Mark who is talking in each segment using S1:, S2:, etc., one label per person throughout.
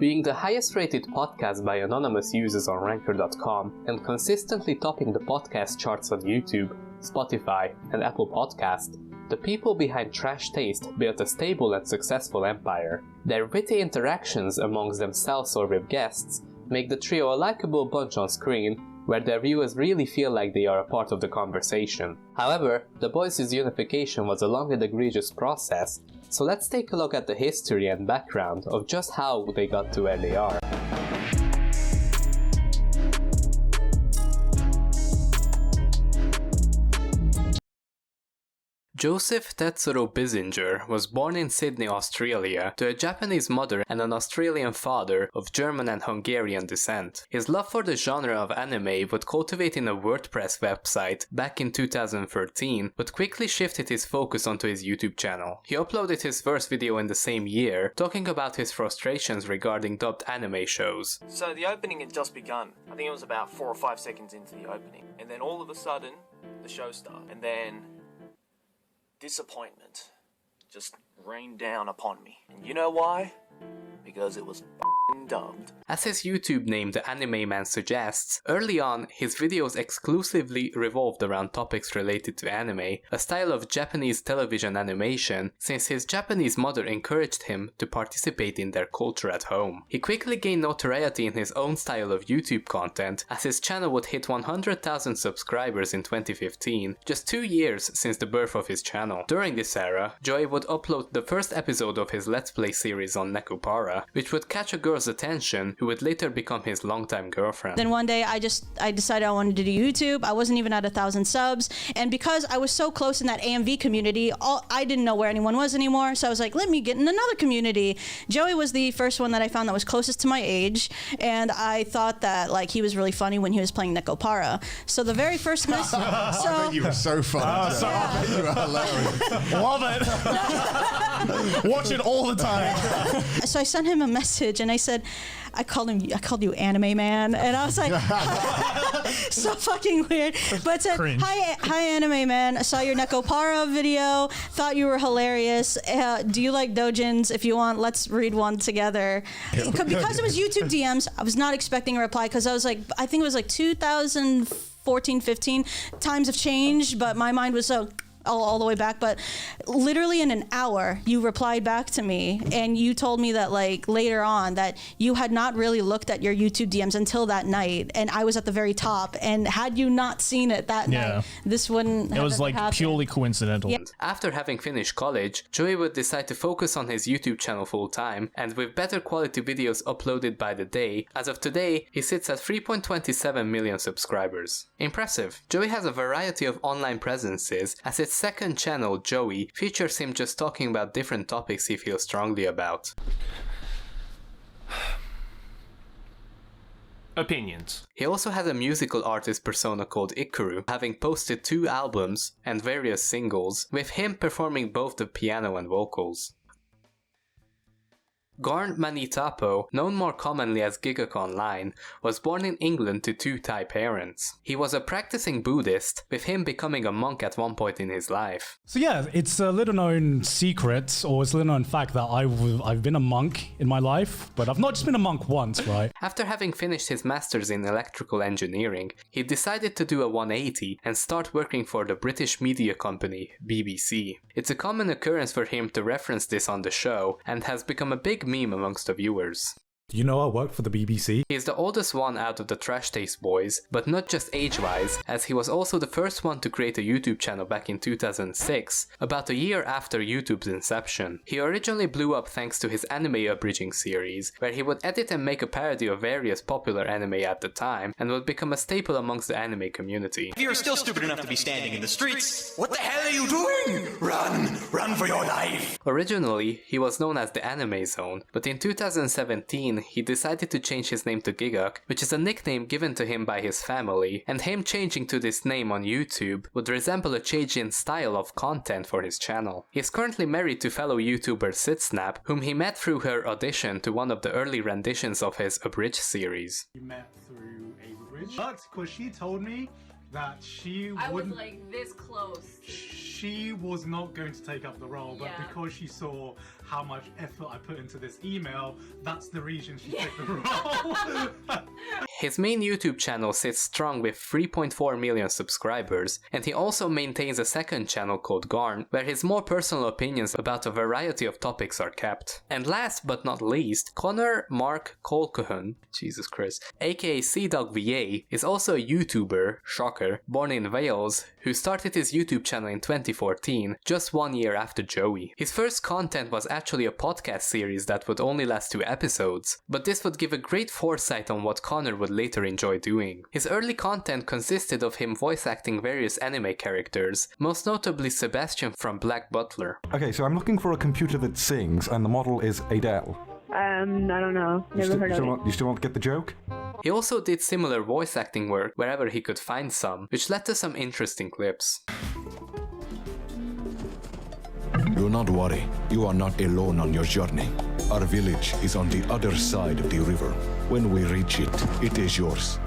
S1: being the highest rated podcast by anonymous users on Ranker.com and consistently topping the podcast charts on YouTube, Spotify, and Apple Podcast, the people behind TrashTaste built a stable and successful empire. Their witty interactions amongst themselves or with guests make the trio a likable bunch on screen, where their viewers really feel like they are a part of the conversation. However, the boys' unification was a long and egregious process, so let's take a look at the history and background of just how they got to where they are. Joseph Tetsuro Bissinger was born in Sydney, Australia, to a Japanese mother and an Australian father of German and Hungarian descent. His love for the genre of anime would cultivate in a WordPress website back in 2013, but quickly shifted his focus onto his YouTube channel. He uploaded his first video in the same year, talking about his frustrations regarding dubbed anime shows.
S2: So the opening had just begun. I think it was about 4 or 5 seconds into the opening. And then all of a sudden, the show started. And then disappointment just rained down upon me. And you know why? Because it was dubbed.
S1: As his YouTube name theanimeman suggests, early on his videos exclusively revolved around topics related to anime, a style of Japanese television animation, since his Japanese mother encouraged him to participate in their culture at home. He quickly gained notoriety in his own style of YouTube content, as his channel would hit 100,000 subscribers in 2015, just 2 years since the birth of his channel. During this era, Joey would upload the first episode of his Let's Play series on Nekopara, which would catch a girl's attention, who would later become his longtime girlfriend.
S3: Then one day I decided I wanted to do YouTube. I wasn't even at 1,000 subs, and because I was so close in that AMV community, I didn't know where anyone was anymore, so I was like, let me get in another community. Joey was the first one that I found that was closest to my age, and I thought that like he was really funny when he was playing Nekopara. So the very first message...
S4: I bet you were so funny.
S3: Yeah.
S4: You were hilarious.
S5: Love it. Watch it all the time.
S3: So I sent him a message and I said, I called you anime man, and I was like, so fucking weird. But said, hi anime man, I saw your Nekopara video, thought you were hilarious. Do you like doujins? If you want, let's read one together. Because it was YouTube DMs, I was not expecting a reply, because I was like, I think it was like 2014, 15. Times have changed, but my mind was so all the way back. But literally in an hour you replied back to me, and you told me that like later on that you had not really looked at your YouTube DMs until that night, and I was at the very top, and had you not seen it that night, this wouldn't have like happened.
S5: Purely coincidental.
S3: Yeah.
S1: After having finished college, Joey would decide to focus on his YouTube channel full time, and with better quality videos uploaded by the day, as of today he sits at 3.27 million subscribers. Impressive. Joey has a variety of online presences, as his second channel, Joey, features him just talking about different topics he feels strongly about.
S2: Opinions.
S1: He also has a musical artist persona called Ikaru, having posted 2 albums and various singles, with him performing both the piano and vocals. Gorn Manitapo, known more commonly as Gigguk online, was born in England to 2 Thai parents. He was a practicing Buddhist, with him becoming a monk at one point in his life.
S5: So yeah, it's a little known secret, or it's a little known fact that I've been a monk in my life, but I've not just been a monk once, right?
S1: After having finished his master's in electrical engineering, he decided to do a 180 and start working for the British media company BBC. It's a common occurrence for him to reference this on the show, and has become a big meme amongst the viewers.
S5: You know I work for the BBC.
S1: He is the oldest one out of the TrashTaste boys, but not just age-wise, as he was also the first one to create a YouTube channel back in 2006, about a year after YouTube's inception. He originally blew up thanks to his anime abridging series, where he would edit and make a parody of various popular anime at the time, and would become a staple amongst the anime community.
S6: If you're still stupid enough to be standing in the streets, what the hell are you doing? Run! Run for your life!
S1: Originally, he was known as the Anime Zone, but in 2017, he decided to change his name to Gigguk, which is a nickname given to him by his family, and him changing to this name on YouTube would resemble a change in style of content for his channel. He is currently married to fellow YouTuber Sitsnap, whom he met through her audition to one of the early renditions of his Abridged series.
S7: You met through Abridged? But because she told me
S5: that she
S7: I was
S5: wouldn't.
S7: like this close.
S5: She was not going to take up the role, but
S7: Yeah.
S5: because she saw how much effort I put into this email, that's the reason she took the role.
S1: His main YouTube channel sits strong with 3.4 million subscribers, and he also maintains a second channel called Garn, where his more personal opinions about a variety of topics are kept. And last but not least, Connor Mark Colquhoun, Jesus Christ, aka cdawgva, is also a YouTuber, shocker, born in Wales, who started his YouTube channel in 2014, just 1 year after Joey. His first content was actually a podcast series that would only last 2 episodes, but this would give a great foresight on what Connor would later enjoy doing. His early content consisted of him voice acting various anime characters, most notably Sebastian from Black Butler.
S8: Okay, so I'm looking for a computer that sings, and the model is Adele.
S9: I don't know. Never heard of it.
S8: You still won't get the joke?
S1: He also did similar voice acting work wherever he could find some, which led to some interesting clips.
S10: Do not worry, you are not alone on your journey. Our village is on the other side of the river. When we reach it, it is yours.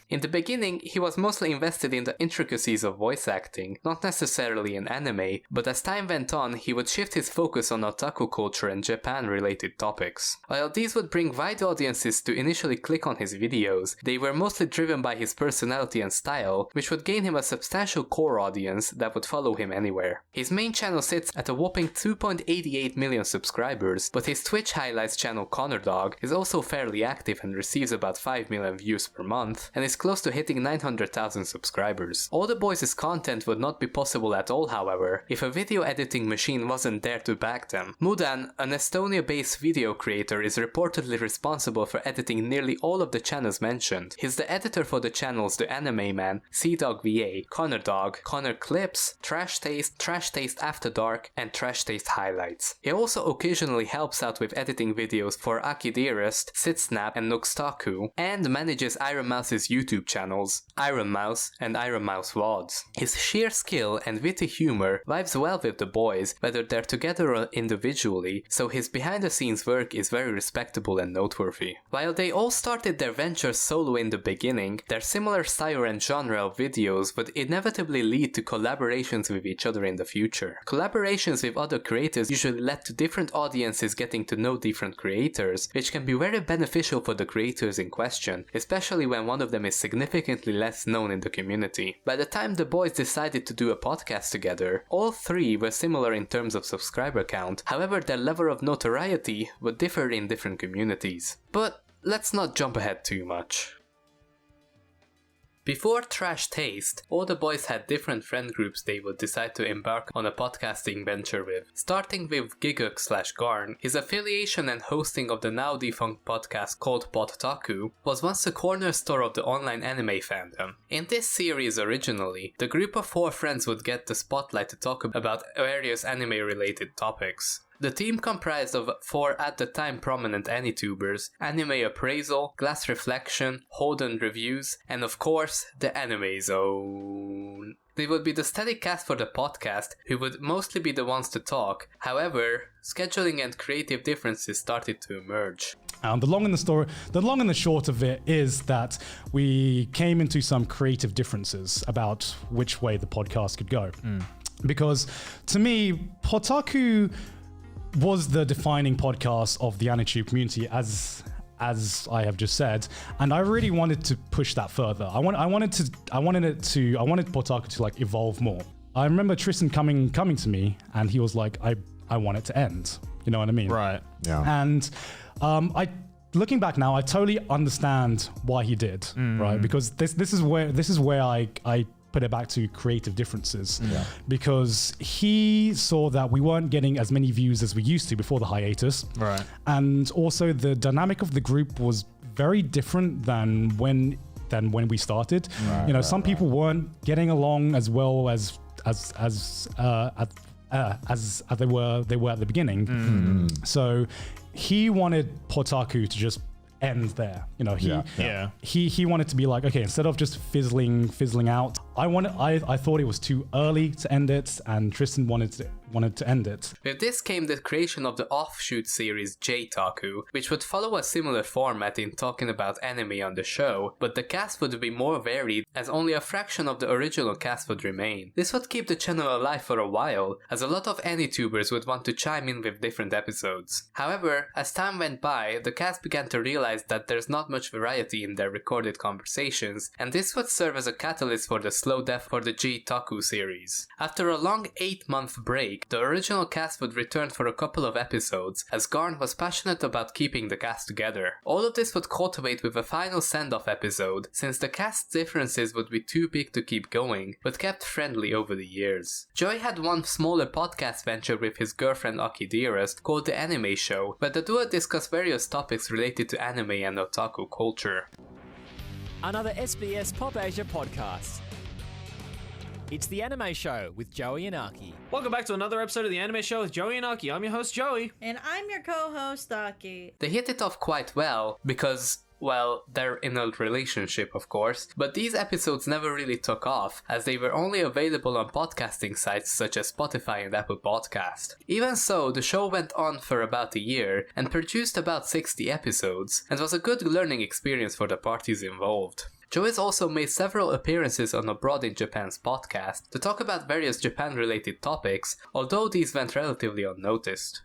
S1: In the beginning, he was mostly invested in the intricacies of voice acting, not necessarily in anime, but as time went on, he would shift his focus on otaku culture and Japan-related topics. While these would bring wide audiences to initially click on his videos, they were mostly driven by his personality and style, which would gain him a substantial core audience that would follow him anywhere. His main channel sits at a whopping 2.88 million subscribers, but his Twitch highlights channel ConnorDog is also fairly active and receives about 5 million views per month, and is close to hitting 900,000 subscribers. All the boys' content would not be possible at all, however, if a video editing machine wasn't there to back them. Mudan, an Estonia-based video creator, is reportedly responsible for editing nearly all of the channels mentioned. He's the editor for the channels The Animeman, cdawgva, ConnorDog, Connor Clips, TrashTaste, TrashTaste After Dark, and TrashTaste Highlights. He also occasionally helps out with editing videos for Aki Dearest, Sitsnap, and Nookstaku, and manages Iron Mouse's YouTube channels, Iron Mouse and Iron Mouse VODs. His sheer skill and witty humor vibes well with the boys, whether they're together or individually, so his behind-the-scenes work is very respectable and noteworthy. While they all started their ventures solo in the beginning, their similar style and genre of videos would inevitably lead to collaborations with each other in the future. Collaborations with other creators usually led to different audiences getting to know different creators, which can be very beneficial for the creators in question, especially when one of them is significantly less known in the community. By the time the boys decided to do a podcast together, all three were similar in terms of subscriber count, however their level of notoriety would differ in different communities. But let's not jump ahead too much. Before TrashTaste, all the boys had different friend groups they would decide to embark on a podcasting venture with. Starting with gigguk/garn, his affiliation and hosting of the now defunct podcast called Podtaku was once the cornerstone of the online anime fandom. In this series originally, the group of 4 friends would get the spotlight to talk about various anime-related topics. The team comprised of 4 at the time prominent AniTubers, Anime Appraisal, Glass Reflection, Holden Reviews, and of course, the Anime Zone. They would be the steady cast for the podcast, who would mostly be the ones to talk. However, scheduling and creative differences started to emerge.
S5: The long and the short of it is that we came into some creative differences about which way the podcast could go. Because to me, Podtaku was the defining podcast of the AniTube community, as I have just said, and I really wanted to push that further. I wanted Podtaku to like evolve more. I remember Tristan coming to me, and he was like, I want it to end. You know what I mean?
S4: Right. Yeah.
S5: And looking back now, I totally understand why he did. Right? Because this is where I put it back to creative differences, because he saw that we weren't getting as many views as we used to before the hiatus,
S4: right? And
S5: also the dynamic of the group was very different than when we started. Some people weren't getting along as well as they were at the beginning. So he wanted Podtaku to just end there. He wanted to be like, okay, instead of just fizzling out, I thought it was too early to end it, and Tristan wanted to end it.
S1: With this came the creation of the offshoot series J-Taku, which would follow a similar format in talking about anime on the show, but the cast would be more varied as only a fraction of the original cast would remain. This would keep the channel alive for a while, as a lot of AniTubers would want to chime in with different episodes. However, as time went by, the cast began to realize that there's not much variety in their recorded conversations, and this would serve as a catalyst for the slow death for the J-Taku series. After a long 8-month break, the original cast would return for a couple of episodes, as Garn was passionate about keeping the cast together. All of this would cultivate with a final send-off episode, since the cast's differences would be too big to keep going, but kept friendly over the years. Joey had one smaller podcast venture with his girlfriend Aki Dearest called The Anime Show, where the duo discussed various topics related to anime and otaku culture.
S7: Another SBS Pop Asia podcast. It's The Anime Show with Joey and Aki.
S2: Welcome back to another episode of The Anime Show with Joey and Aki. I'm your host, Joey.
S3: And I'm your co-host, Aki.
S1: They hit it off quite well because, well, they're in a relationship, of course, but these episodes never really took off, as they were only available on podcasting sites such as Spotify and Apple Podcast. Even so, the show went on for about a year and produced about 60 episodes, and was a good learning experience for the parties involved. Joey's also made several appearances on Abroad in Japan's podcast to talk about various Japan-related topics, although these went relatively unnoticed.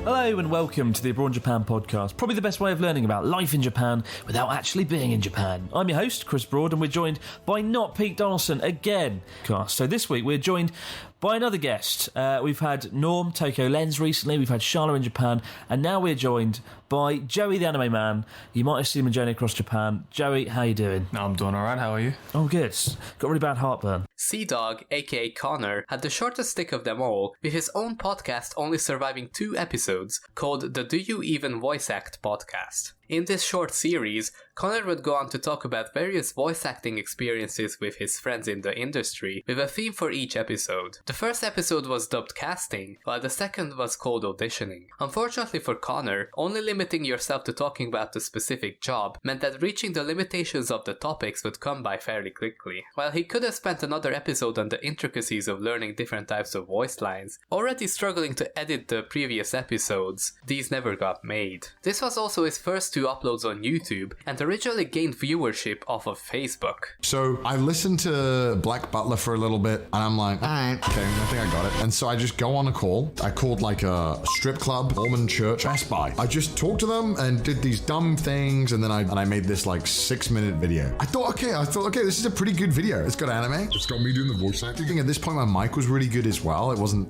S11: Hello and welcome to the Abroad in Japan podcast, probably the best way of learning about life in Japan without actually being in Japan. I'm your host, Chris Broad, and we're joined by not Pete Donaldson again. So this week we're joined by another guest. We've had Norm, Tokyo Lens recently, we've had Charlotte in Japan, and now we're joined by Joey the Anime Man. You might have seen him in Journey Across Japan. Joey, how you doing?
S12: I'm doing alright, how are you?
S11: Oh, good. Got really bad heartburn.
S1: Cdawg, aka Connor, had the shortest stick of them all, with his own podcast only surviving 2 episodes, called the Do You Even Voice Act podcast. In this short series, Connor would go on to talk about various voice acting experiences with his friends in the industry, with a theme for each episode. The first episode was dubbed Casting, while the second was called Auditioning. Unfortunately for Connor, only limiting yourself to talking about the specific job meant that reaching the limitations of the topics would come by fairly quickly. While he could have spent another episode on the intricacies of learning different types of voice lines, already struggling to edit the previous episodes, these never got made. This was also his first 2 uploads on YouTube, and originally gained viewership off of Facebook.
S4: So I listened to Black Butler for a little bit, and I'm like, alright, okay, I think I got it. And so I just go on a call. I called like a strip club, Mormon church, Best Buy. I just talked to them and did these dumb things, and then I made this like 6-minute video. I thought, okay, this is a pretty good video. It's got anime. It's got me doing the voice acting. At this point, my mic was really good as well. It wasn't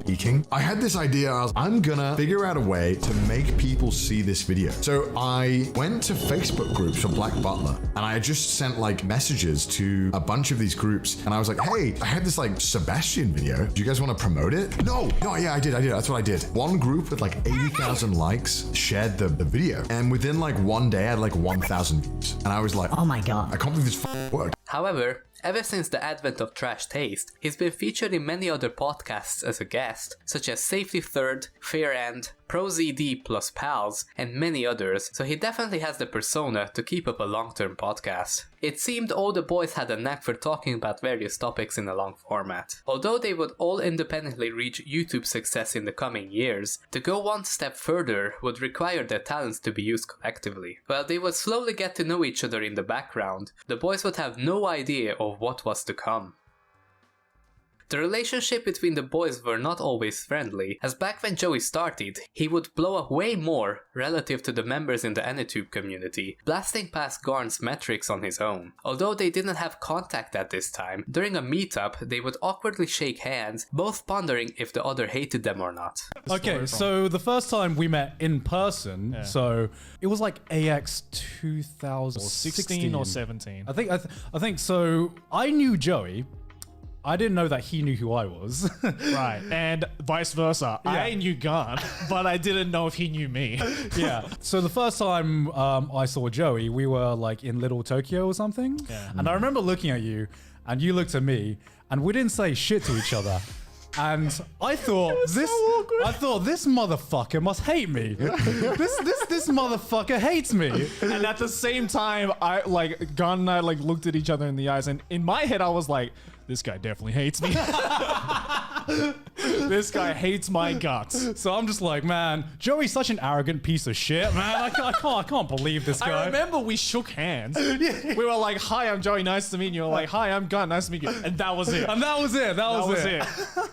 S4: peaking. I had this idea. I'm gonna figure out a way to make people see this video. So I went to Facebook groups for Black Butler, and I just sent like messages to a bunch of these groups, and I was like, hey, I had this like Sebastian video. Do you guys want to promote it? No, yeah, I did. That's what I did. One group with like 80,000 likes shared the video, and within like one day I had like 1,000 views. And I was like, oh my god, I can't believe this worked.
S1: However, ever since the advent of TrashTaste, he's been featured in many other podcasts as a guest, such as Safety Third, Fair End, ProZD plus Pals, and many others, so he definitely has the persona to keep up a long-term podcast. It seemed all the boys had a knack for talking about various topics in a long format. Although they would all independently reach YouTube success in the coming years, to go one step further would require their talents to be used collectively. While they would slowly get to know each other in the background, the boys would have no idea of what was to come. The relationship between the boys were not always friendly, as back when Joey started, he would blow up way more relative to the members in the AniTube community, blasting past Garn's metrics on his own. Although they didn't have contact at this time, during a meetup they would awkwardly shake hands, both pondering if the other hated them or not.
S5: Okay, so the first time we met in person, so it was like AX 2016
S13: or 17.
S5: I think so. I knew Joey. I didn't know that he knew who I was.
S13: Right, and vice versa.
S5: Yeah.
S13: I knew Garn, but I didn't know if he knew me.
S5: Yeah. So the first time I saw Joey, we were like in Little Tokyo or something.
S13: Yeah.
S5: And I remember looking at you, and you looked at me, and we didn't say shit to each other. And I thought this motherfucker must hate me. this motherfucker hates me.
S13: And at the same time, Gon and I looked at each other in the eyes, and in my head I was like, this guy definitely hates me. This guy hates my guts.
S5: So I'm just like, man, Joey's such an arrogant piece of shit, man. I can't believe this guy.
S13: I remember we shook hands. We were like, hi, I'm Joey, nice to meet you. You were like, hi, I'm Gun, nice to meet you. And that was it.
S5: That was it.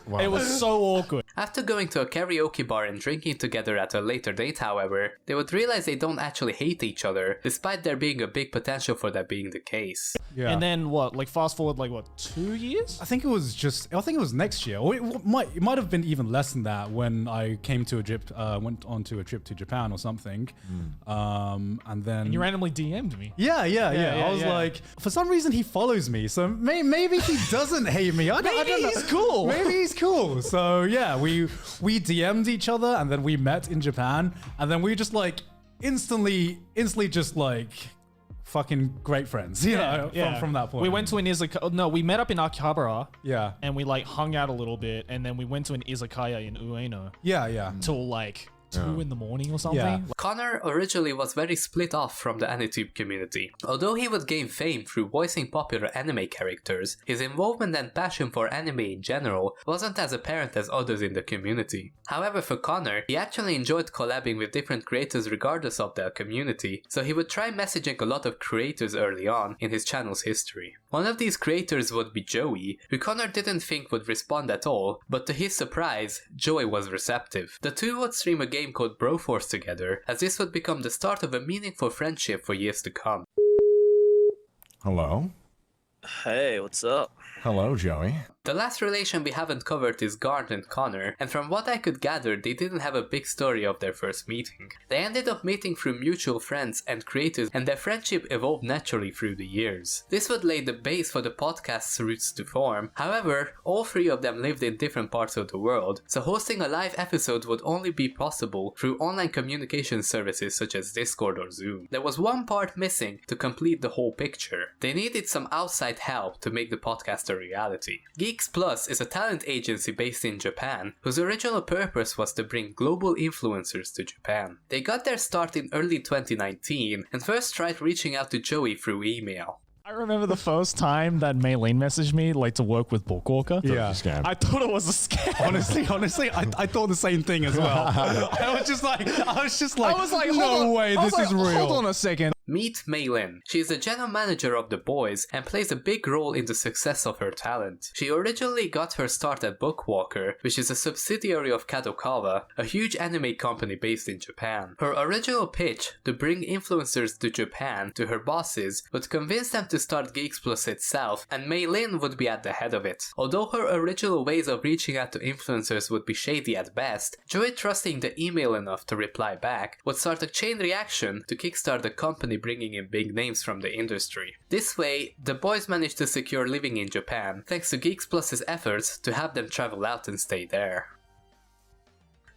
S13: Wow. It was so awkward.
S1: After going to a karaoke bar and drinking together at a later date, however, they would realize they don't actually hate each other, despite there being a big potential for that being the case.
S5: Yeah.
S13: And then fast forward 2 years?
S5: I think it was next year. Or it might have been even less than that when I came to Egypt, went on to a trip to Japan or something. And then...
S13: And you randomly DM'd me.
S5: Yeah. I was like, for some reason he follows me, so maybe he doesn't hate me. I don't know.
S13: He's cool.
S5: Maybe he's cool. So yeah, we DM'd each other, and then we met in Japan, and then we just instantly just fucking great friends, you know, from that point.
S13: We went to an izakaya. No, we met up in Akihabara.
S5: Yeah.
S13: And we hung out a little bit, and then we went to an izakaya in Ueno.
S5: Yeah.
S13: Till 2 in the morning or something.
S5: Yeah.
S1: Connor originally was very split off from the AniTube community. Although he would gain fame through voicing popular anime characters, his involvement and passion for anime in general wasn't as apparent as others in the community. However, for Connor, he actually enjoyed collabing with different creators regardless of their community, so he would try messaging a lot of creators early on in his channel's history. One of these creators would be Joey, who Connor didn't think would respond at all, but to his surprise, Joey was receptive. The two would stream a game called Broforce together, as this would become the start of a meaningful friendship for years to come.
S8: Hello?
S12: Hey, what's up?
S8: Hello, Joey.
S1: The last relation we haven't covered is Garnt and Connor, and from what I could gather, they didn't have a big story of their first meeting. They ended up meeting through mutual friends and creators, and their friendship evolved naturally through the years. This would lay the base for the podcast's roots to form. However, all three of them lived in different parts of the world, so hosting a live episode would only be possible through online communication services such as Discord or Zoom. There was one part missing to complete the whole picture. They needed some outside help to make the podcast a reality. Geeks Plus is a talent agency based in Japan, whose original purpose was to bring global influencers to Japan. They got their start in early 2019 and first tried reaching out to Joey through email.
S13: I remember the first time that Maylene messaged me to work with Bookwalker.
S5: Yeah.
S13: I thought it was a scam.
S5: Honestly, I thought the same thing as well. I was just like, no way, this is real.
S13: Hold on a second.
S1: Meet Maylin. She is the general manager of The Boys and plays a big role in the success of her talent. She originally got her start at Bookwalker, which is a subsidiary of cdawgva, a huge anime company based in Japan. Her original pitch to bring influencers to Japan to her bosses would convince them to start Geeks Plus itself, and Maylin would be at the head of it. Although her original ways of reaching out to influencers would be shady at best, Joey, trusting the email enough to reply back, would start a chain reaction to kickstart the company bringing in big names from the industry. This way, the boys managed to secure living in Japan, thanks to Geeks Plus's efforts to have them travel out and stay there.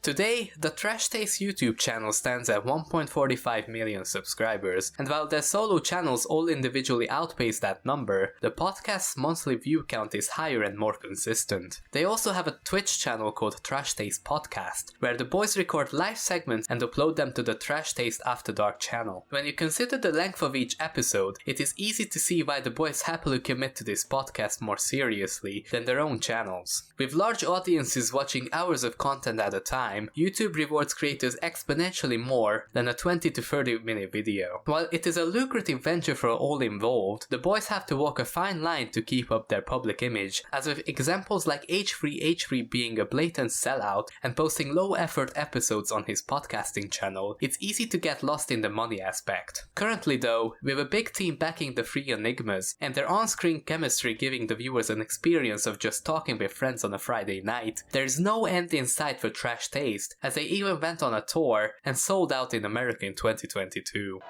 S1: Today, the TrashTaste YouTube channel stands at 1.45 million subscribers, and while their solo channels all individually outpace that number, the podcast's monthly view count is higher and more consistent. They also have a Twitch channel called TrashTaste Podcast, where the boys record live segments and upload them to the TrashTaste After Dark channel. When you consider the length of each episode, it is easy to see why the boys happily commit to this podcast more seriously than their own channels. With large audiences watching hours of content at a time, YouTube rewards creators exponentially more than a 20 to 30 minute video. While it is a lucrative venture for all involved, the boys have to walk a fine line to keep up their public image, as with examples like H3H3 being a blatant sellout and posting low effort episodes on his podcasting channel, it's easy to get lost in the money aspect. Currently though, with a big team backing the three Enigmas, and their on-screen chemistry giving the viewers an experience of just talking with friends on a Friday night, there is no end in sight for TrashTaste, as they even went on a tour and sold out in America in 2022.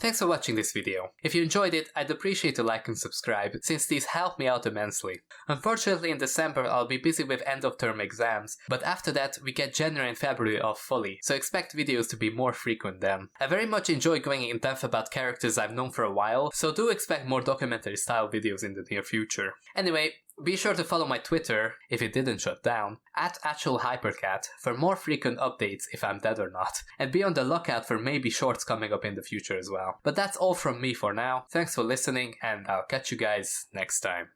S1: Thanks for watching this video. If you enjoyed it, I'd appreciate a like and subscribe, since these help me out immensely. Unfortunately, in December I'll be busy with end-of-term exams, but after that we get January and February off fully, so expect videos to be more frequent then. I very much enjoy going in depth about characters I've known for a while, so do expect more documentary-style videos in the near future. Anyway, be sure to follow my Twitter, if it didn't shut down, @HyperCat for more frequent updates if I'm dead or not, and be on the lookout for maybe shorts coming up in the future as well. But that's all from me for now, thanks for listening, and I'll catch you guys next time.